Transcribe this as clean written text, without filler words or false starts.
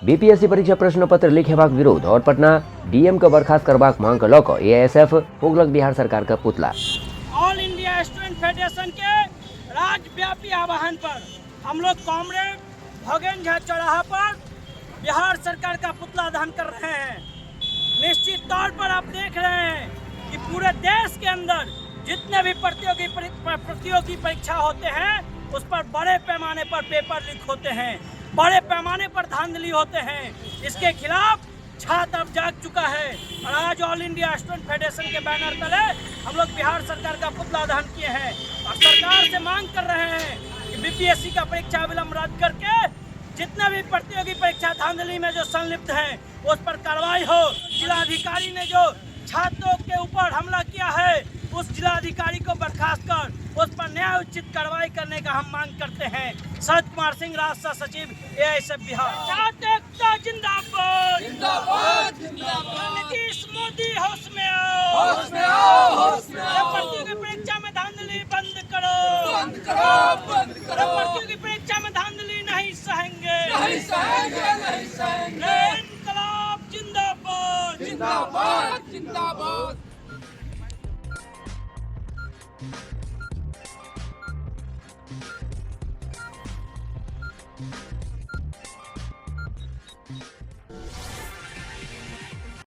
BPSC परीक्षा प्रश्न पत्र लिखेबाक विरोध और पटना डीएम के बर्खास्त करबाक मांग के लौक एआईएसएफ होगलक बिहार सरकार का पुतला। ऑल इंडिया स्टूडेंट फेडरेशन के राज्यव्यापी आह्वान पर हम लोग कॉमरेड भगेन झा चौराहा पर बिहार सरकार का पुतला दहन कर रहे हैं। निश्चित तौर पर आप देख रहे हैं कि पूरे देश के अंदर जितने भी प्रतियोगी परीक्षा होते हैं उस पर बड़े पैमाने पर पेपर लीक होते हैं, बड़े पैमाने पर धांधली होते हैं। इसके खिलाफ छात्र अब जाग चुका है और आज ऑल इंडिया स्टूडेंट फेडरेशन के बैनर तले हम लोग बिहार सरकार का पुतला दहन किए हैं और सरकार से मांग कर रहे हैं कि बीपीएससी का परीक्षा विलंब रद्द करके जितने भी प्रतियोगी परीक्षा धांधली में जो संलिप्त हैं उस पर कार्रवाई हो। जिलाधिकारी ने जो छात्रों के ऊपर हमला किया है उस जिलाधिकारी को बर्खास्त कर उस पर न्याय उचित कार्रवाई करने का हम मांग करते हैं। शरद कुमार सिंह, राष्ट्रीय सचिव एआईएसएफ बिहार। छात्र एकता जिंदाबाद जिंदाबाद जिंदाबाद। नीतीश मोदी होश में आओ, होश में आओ, होश में आओ। प्रतियोगी परीक्षा में धांधली बंद करो, बंद करो, बंद करो। प्रतियोगी परीक्षा में धांधली नहीं सहेंगे, नहीं सहेंगे, नहीं सहेंगे। इंकलाब जिंदाबाद जिंदाबाद।